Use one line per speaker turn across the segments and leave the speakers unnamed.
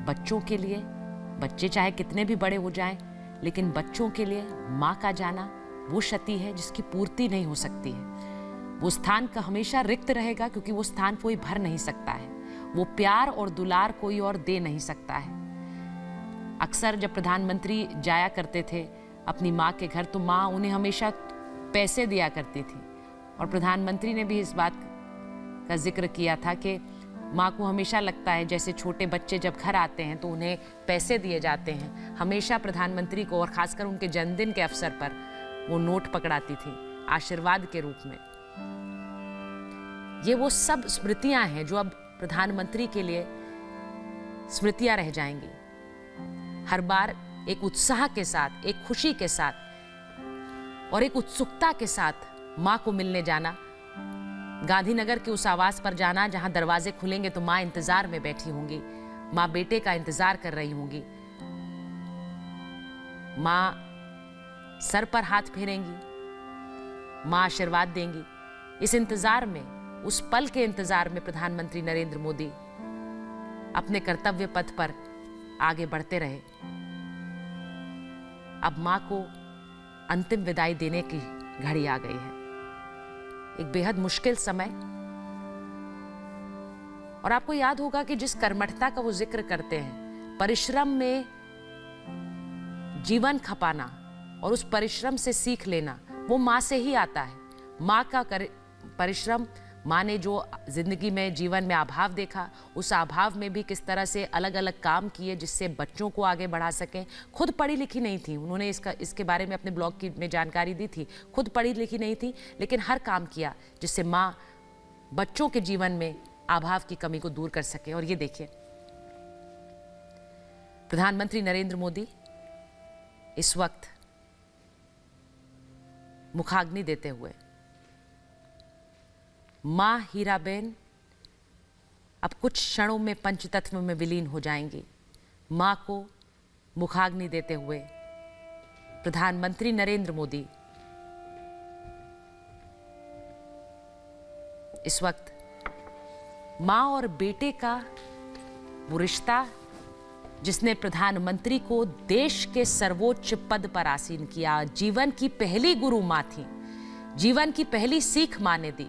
बच्चों के लिए, बच्चे चाहे कितने भी बड़े हो जाएं, लेकिन बच्चों के लिए माँ का जाना वो क्षति है जिसकी पूर्ति नहीं हो सकती है। वो स्थान का हमेशा रिक्त रहेगा, क्योंकि वो स्थान कोई भर नहीं सकता है। वो प्यार और दुलार कोई और दे नहीं सकता है। अक्सर जब प्रधानमंत्री जाया करते थे अपनी माँ के घर, तो माँ उन्हें हमेशा पैसे दिया करती थी। और प्रधानमंत्री ने भी इस बात का जिक्र किया था कि माँ को हमेशा लगता है जैसे छोटे बच्चे जब घर आते हैं तो उन्हें पैसे दिए जाते हैं। हमेशा प्रधानमंत्री को, और खासकर उनके जन्मदिन के अवसर पर, वो नोट पकड़ाती थी आशीर्वाद के रूप में। ये वो सब स्मृतियां हैं जो अब प्रधानमंत्री के लिए स्मृतियां रह जाएंगी। हर बार एक उत्साह के साथ, एक खुशी के साथ और एक उत्सुकता के साथ माँ को मिलने जाना, गांधीनगर के उस आवास पर जाना जहां दरवाजे खुलेंगे तो माँ इंतजार में बैठी होंगी, माँ बेटे का इंतजार कर रही होंगी, माँ सर पर हाथ फेरेंगी, माँ आशीर्वाद देंगी। इस इंतजार में, उस पल के इंतजार में प्रधानमंत्री नरेंद्र मोदी अपने कर्तव्य पथ पर आगे बढ़ते रहे। अब माँ को अंतिम विदाई देने की घड़ी आ गई है। एक बेहद मुश्किल समय। और आपको याद होगा कि जिस कर्मठता का वो जिक्र करते हैं, परिश्रम में जीवन खपाना और उस परिश्रम से सीख लेना, वो माँ से ही आता है। माँ का परिश्रम, माँ ने जो जिंदगी में, जीवन में अभाव देखा, उस अभाव में भी किस तरह से अलग अलग काम किए जिससे बच्चों को आगे बढ़ा सकें। खुद पढ़ी लिखी नहीं थी, उन्होंने इसके बारे में अपने ब्लॉग में जानकारी दी थी। खुद पढ़ी लिखी नहीं थी, लेकिन हर काम किया जिससे माँ बच्चों के जीवन में अभाव की कमी को दूर कर सके। और ये देखिए, प्रधानमंत्री नरेंद्र मोदी इस वक्त मुखाग्नि देते हुए, मां हीराबेन अब कुछ क्षणों में पंचतत्व में विलीन हो जाएंगी। मां को मुखाग्नि देते हुए प्रधानमंत्री नरेंद्र मोदी इस वक्त मां और बेटे का वो रिश्ता जिसने प्रधानमंत्री को देश के सर्वोच्च पद पर आसीन किया, जीवन की पहली गुरु मां थी, जीवन की पहली सीख मां ने दी,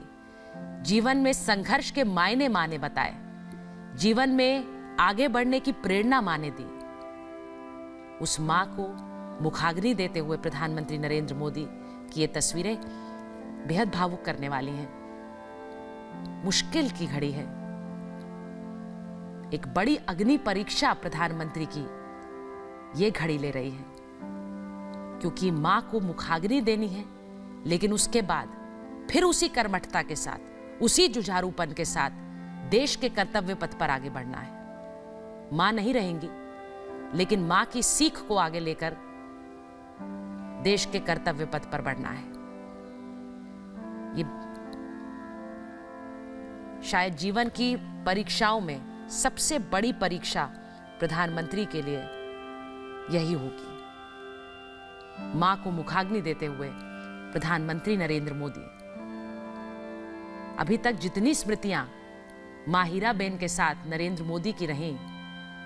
जीवन में संघर्ष के मायने मां ने बताए, जीवन में आगे बढ़ने की प्रेरणा मां ने दी। उस मां को मुखाग्नि देते हुए प्रधानमंत्री नरेंद्र मोदी की ये तस्वीरें बेहद भावुक करने वाली हैं। मुश्किल की घड़ी है, एक बड़ी अग्नि परीक्षा प्रधानमंत्री की ये घड़ी ले रही है, क्योंकि मां को मुखाग्नि देनी है, लेकिन उसके बाद फिर उसी कर्मठता के साथ, उसी जुझारूपन के साथ देश के कर्तव्य पथ पर आगे बढ़ना है। मां नहीं रहेंगी, लेकिन मां की सीख को आगे लेकर देश के कर्तव्य पथ पर बढ़ना है। ये शायद जीवन की परीक्षाओं में सबसे बड़ी परीक्षा प्रधानमंत्री के लिए यही होगी। मां को मुखाग्नि देते हुए प्रधानमंत्री नरेंद्र मोदी। अभी तक जितनी स्मृतियां मां हीराबेन के साथ नरेंद्र मोदी की रहीं,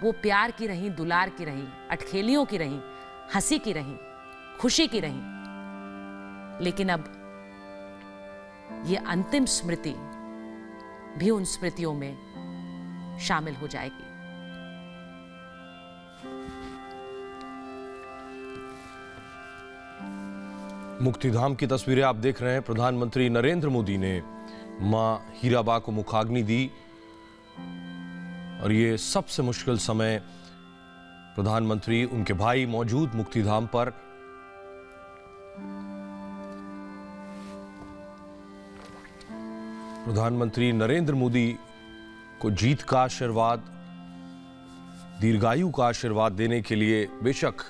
वो प्यार की रहीं, दुलार की रहीं, अटखेलियों की रहीं, हंसी की रहीं, खुशी की रहीं। लेकिन अब ये अंतिम स्मृति भी उन स्मृतियों में शामिल हो जाएगी।
मुक्तिधाम की तस्वीरें आप देख रहे हैं। प्रधानमंत्री नरेंद्र मोदी ने मां हीराबा को मुखाग्नि दी और ये सबसे मुश्किल समय, प्रधानमंत्री, उनके भाई मौजूद मुक्तिधाम पर। प्रधानमंत्री नरेंद्र मोदी को जीत का आशीर्वाद, दीर्घायु का आशीर्वाद देने के लिए बेशक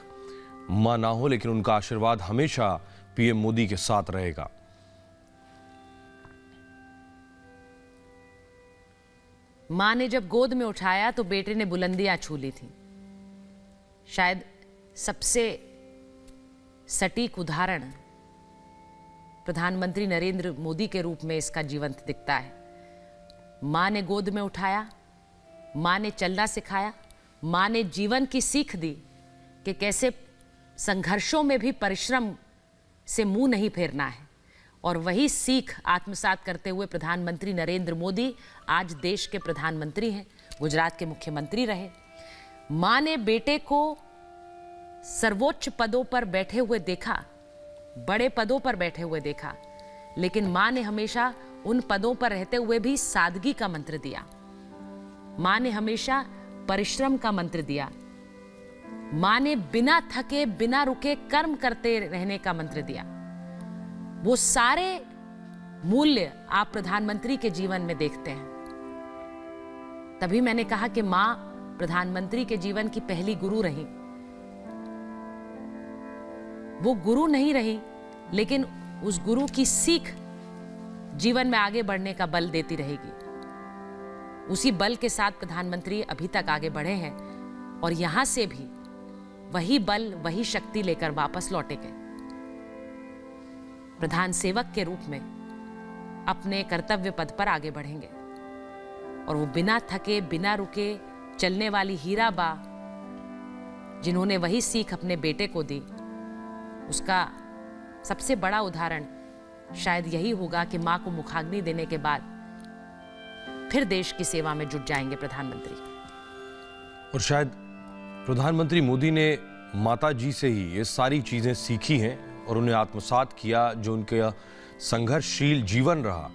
मां ना हो, लेकिन उनका आशीर्वाद हमेशा पीएम मोदी के साथ रहेगा।
मां ने जब गोद में उठाया तो बेटे ने बुलंदियां छू ली थी। शायद सबसे सटीक उदाहरण प्रधानमंत्री नरेंद्र मोदी के रूप में इसका जीवंत दिखता है। मां ने गोद में उठाया, मां ने चलना सिखाया, माँ ने जीवन की सीख दी कि कैसे संघर्षों में भी परिश्रम से मुंह नहीं फेरना है, और वही सीख आत्मसात करते हुए प्रधानमंत्री नरेंद्र मोदी आज देश के प्रधानमंत्री हैं, गुजरात के मुख्यमंत्री रहे। माँ ने बेटे को सर्वोच्च पदों पर बैठे हुए देखा, बड़े पदों पर बैठे हुए देखा, लेकिन माँ ने हमेशा उन पदों पर रहते हुए भी सादगी का मंत्र दिया। माँ ने हमेशा परिश्रम का मंत्र दिया। माँ ने बिना थके बिना रुके कर्म करते रहने का मंत्र दिया। वो सारे मूल्य आप प्रधानमंत्री के जीवन में देखते हैं। तभी मैंने कहा कि माँ प्रधानमंत्री के जीवन की पहली गुरु रही। वो गुरु नहीं रही, लेकिन उस गुरु की सीख जीवन में आगे बढ़ने का बल देती रहेगी। उसी बल के साथ प्रधानमंत्री अभी तक आगे बढ़े हैं, और यहां से भी वही बल वही शक्ति लेकर वापस लौटे गए। प्रधान सेवक के रूप में अपने कर्तव्य पद पर आगे बढ़ेंगे, और वो बिना थके बिना रुके चलने वाली हीराबा, जिन्होंने वही सीख अपने बेटे को दी, उसका सबसे बड़ा उदाहरण शायद यही होगा कि मां को मुखाग्नि देने के बाद फिर देश की सेवा में जुट जाएंगे प्रधानमंत्री।
और शायद प्रधानमंत्री मोदी ने माता जी से ही ये सारी चीजें सीखी हैं और उन्हें आत्मसात किया, जो उनके संघर्षशील जीवन रहा।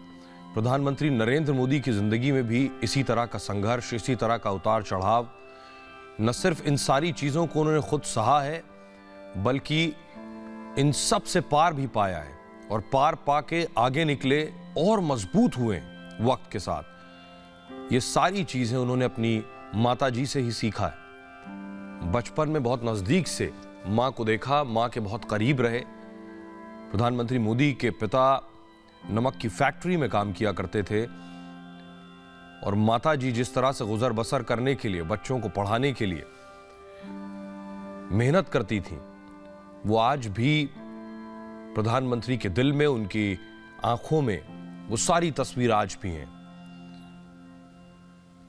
प्रधानमंत्री नरेंद्र मोदी की जिंदगी में भी इसी तरह का संघर्ष, इसी तरह का उतार चढ़ाव, न सिर्फ इन सारी चीजों को उन्होंने खुद सहा है, बल्कि इन सब से पार भी पाया है, और पार पाके आगे निकले और मजबूत हुए वक्त के साथ। ये सारी चीजें उन्होंने अपनी माता जी से ही सीखा है। बचपन में बहुत नजदीक से मां को देखा, मां के बहुत करीब रहे। प्रधानमंत्री मोदी के पिता नमक की फैक्ट्री में काम किया करते थे, और माता जी जिस तरह से गुजर बसर करने के लिए, बच्चों को पढ़ाने के लिए मेहनत करती थी, वो आज भी प्रधानमंत्री के दिल में, उनकी आंखों में वो सारी तस्वीर आज भी हैं।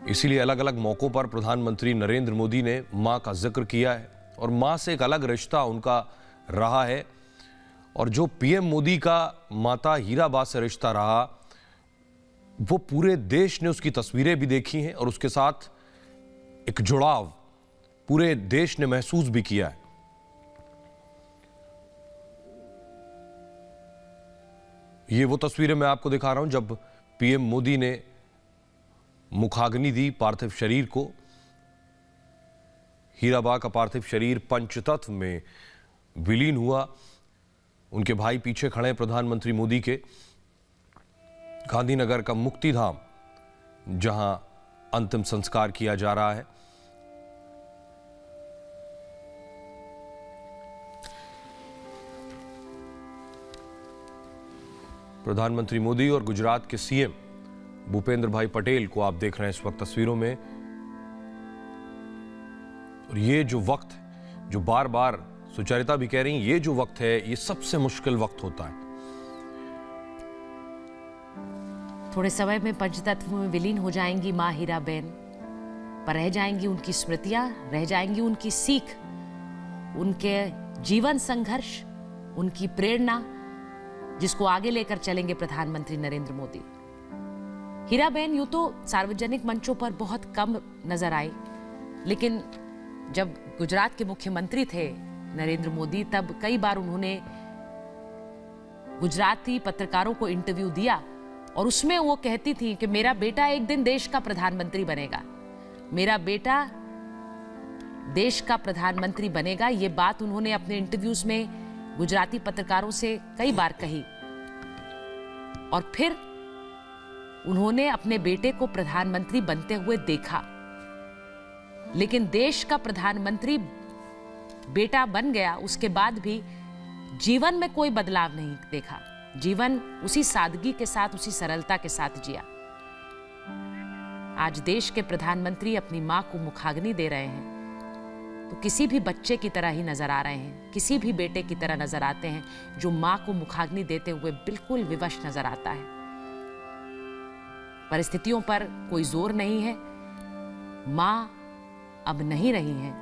इसीलिए अलग अलग मौकों पर प्रधानमंत्री नरेंद्र मोदी ने मां का जिक्र किया है, और मां से एक अलग रिश्ता उनका रहा है। और जो पीएम मोदी का माता हीराबा से रिश्ता रहा, वो पूरे देश ने उसकी तस्वीरें भी देखी हैं, और उसके साथ एक जुड़ाव पूरे देश ने महसूस भी किया है। ये वो तस्वीरें मैं आपको दिखा रहा हूं जब पीएम मोदी ने मुखाग्नि दी पार्थिव शरीर को। हीराबा का पार्थिव शरीर पंचतत्व में विलीन हुआ। उनके भाई पीछे खड़े प्रधानमंत्री मोदी के। गांधीनगर का मुक्तिधाम, जहां अंतिम संस्कार किया जा रहा है। प्रधानमंत्री मोदी और गुजरात के सीएम भूपेंद्र भाई पटेल को आप देख रहे हैं इस वक्त तस्वीरों में। और ये जो वक्त, जो बार बार सुचरिता भी कह रही, ये जो वक्त है, ये सबसे मुश्किल वक्त होता है।
थोड़े समय में पंचतत्व में विलीन हो जाएंगी मां हीराबेन, पर रह जाएंगी उनकी स्मृतियां, रह जाएंगी उनकी सीख, उनके जीवन संघर्ष, उनकी प्रेरणा, जिसको आगे लेकर चलेंगे प्रधानमंत्री नरेंद्र मोदी। हीराबेन यूं तो सार्वजनिक मंचों पर बहुत कम नजर आई, लेकिन जब गुजरात के मुख्यमंत्री थे नरेंद्र मोदी, तब कई बार उन्होंने गुजराती पत्रकारों को इंटरव्यू दिया, और उसमें वो कहती थी कि मेरा बेटा एक दिन देश का प्रधानमंत्री बनेगा, मेरा बेटा देश का प्रधानमंत्री बनेगा। ये बात उन्होंने अपने इंटरव्यूज में गुजराती पत्रकारों से कई बार कही, और फिर उन्होंने अपने बेटे को प्रधानमंत्री बनते हुए देखा। लेकिन देश का प्रधानमंत्री बेटा बन गया, उसके बाद भी जीवन में कोई बदलाव नहीं देखा। जीवन उसी सादगी के साथ, उसी सरलता के साथ जिया। आज देश के प्रधानमंत्री अपनी मां को मुखाग्नि दे रहे हैं, तो किसी भी बच्चे की तरह ही नजर आ रहे हैं, किसी भी बेटे की तरह नजर आते हैं, जो मां को मुखाग्नि देते हुए बिल्कुल विवश नजर आता है। परिस्थितियों पर कोई जोर नहीं है। मां अब नहीं रही हैं,